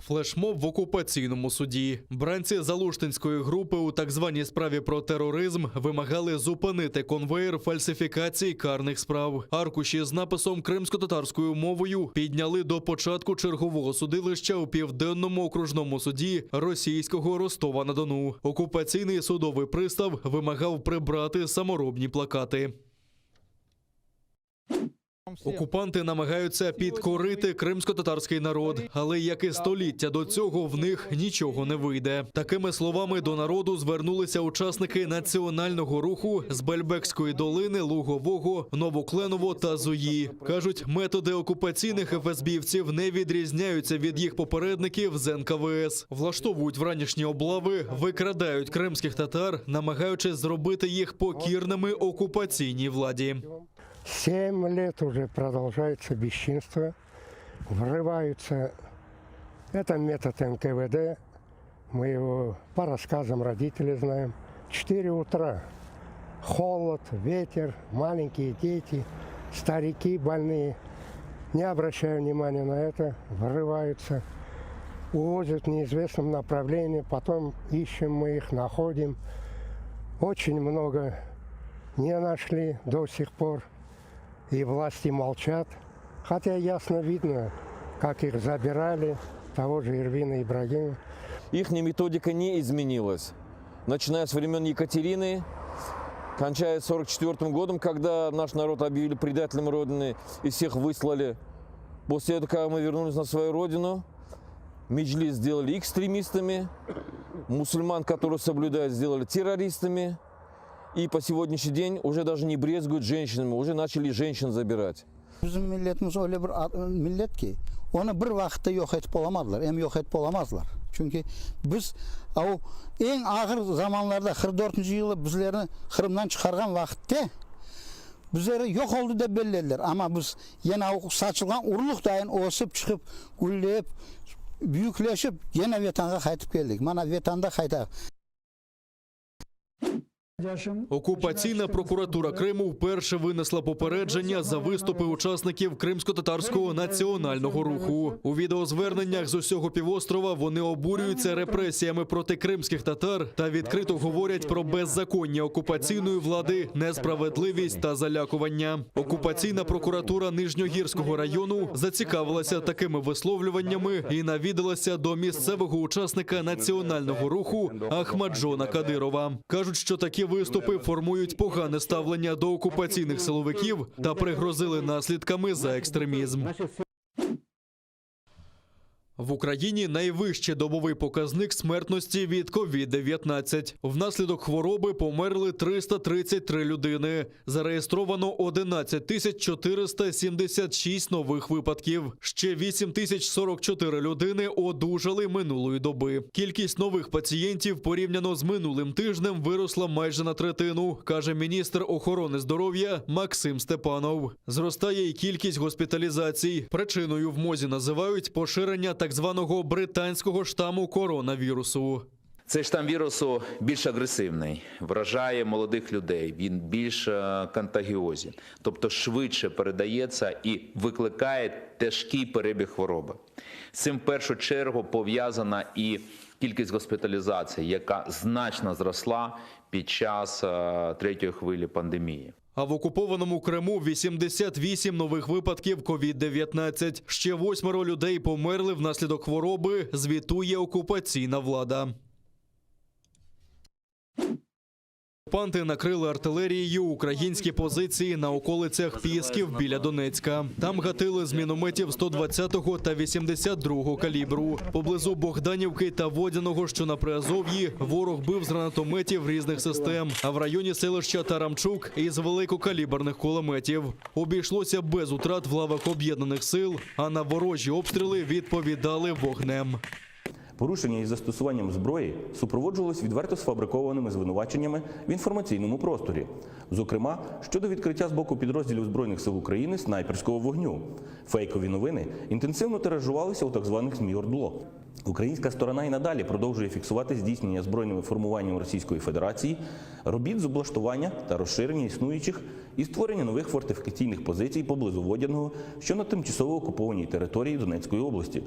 Флешмоб в окупаційному суді. Бранці Залуштинської групи у так званій справі про тероризм вимагали зупинити конвеєр фальсифікацій карних справ. Аркуші з написом кримсько-татарською мовою підняли до початку чергового судилища у Південному окружному суді російського Ростова-на-Дону. Окупаційний судовий пристав вимагав прибрати саморобні плакати. Окупанти намагаються підкорити кримсько-татарський народ, але як і століття до цього в них нічого не вийде. Такими словами до народу звернулися учасники національного руху з Бельбекської долини, Лугового, Новокленово та Зуї. Кажуть, методи окупаційних ФСБівців не відрізняються від їх попередників з НКВС. Влаштовують вранішні облави, викрадають кримських татар, намагаючись зробити їх покірними окупаційній владі. 7 лет уже продолжается бесчинство, врываются. Это метод НКВД, мы его по рассказам родителей знаем. 4 утра, холод, ветер, маленькие дети, старики больные. Не обращая внимания на это, врываются, увозят в неизвестном направлении, потом ищем мы их, находим. Очень много не нашли до сих пор. И власти молчат, хотя ясно видно, как их забирали, того же Эрвина Ибрагимова. Их методика не изменилась, начиная с времен Екатерины, кончая 1944 годом, когда наш народ объявили предателем Родины и всех выслали. После этого, когда мы вернулись на свою родину, Меджлис сделали экстремистами, мусульман, которые соблюдают, сделали террористами. И по сегодняшний день уже даже не брезгуют женщинами, уже начали женщин забирать. Bizim milletimiz öyle bir millet ki onu bir vakitte yok etip olamazlar, hem yok etip olamazlar. Çünkü biz en ağır zamanlarda 44. yılı bizlerini Kırım'dan çıkargan vakitte bizleri yok oldu da bellediler. Ama biz yine saçılgan urluk dayın osip çıkıp gülleyip büyükleşip yine vatanga kaytıp geldik. Mana vatanda kaytak. Окупаційна прокуратура Криму вперше винесла попередження за виступи учасників кримсько-татарського національного руху. У відеозверненнях з усього півострова вони обурюються репресіями проти кримських татар та відкрито говорять про беззаконня окупаційної влади, несправедливість та залякування. Окупаційна прокуратура Нижньогірського району зацікавилася такими висловлюваннями і навідалася до місцевого учасника національного руху Ахмаджона Кадирова. Кажуть, що такі виступи формують погане ставлення до окупаційних силовиків та пригрозили наслідками за екстремізм. В Україні найвищий добовий показник смертності від COVID-19. Внаслідок хвороби померли 333 людини. Зареєстровано 11 476 нових випадків. Ще 8044 людини одужали минулої доби. Кількість нових пацієнтів порівняно з минулим тижнем виросла майже на третину, каже міністр охорони здоров'я Максим Степанов. Зростає і кількість госпіталізацій. Причиною в МОЗі називають поширення так званого британського штаму коронавірусу. Цей штам вірусу більш агресивний, вражає молодих людей, він більш контагіозен, тобто швидше передається і викликає тяжкий перебіг хвороби. З цим в першу чергу пов'язана і кількість госпіталізацій, яка значно зросла під час третьої хвилі пандемії. А в окупованому Криму 88 нових випадків COVID-19. Ще 8 людей померли внаслідок хвороби, звітує окупаційна влада. Окупанти накрили артилерією українські позиції на околицях Пісків біля Донецька. Там гатили з мінометів 120-го та 82-го калібру. Поблизу Богданівки та Водяного, що на Приазов'ї, ворог бив з гранатометів різних систем, а в районі селища Тарамчук – із великокаліберних кулеметів. Обійшлося без утрат в лавах об'єднаних сил, а на ворожі обстріли відповідали вогнем. Порушення із застосуванням зброї супроводжувалось відверто сфабрикованими звинуваченнями в інформаційному просторі. Зокрема, щодо відкриття з боку підрозділів Збройних сил України снайперського вогню. Фейкові новини інтенсивно тиражувалися у так званих ЗМІ ОРДЛО. Українська сторона і надалі продовжує фіксувати здійснення збройними формуваннями Російської Федерації робіт з облаштування та розширення існуючих і створення нових фортифікаційних позицій поблизу Водяного, що на тимчасово окупованій території Донецької області.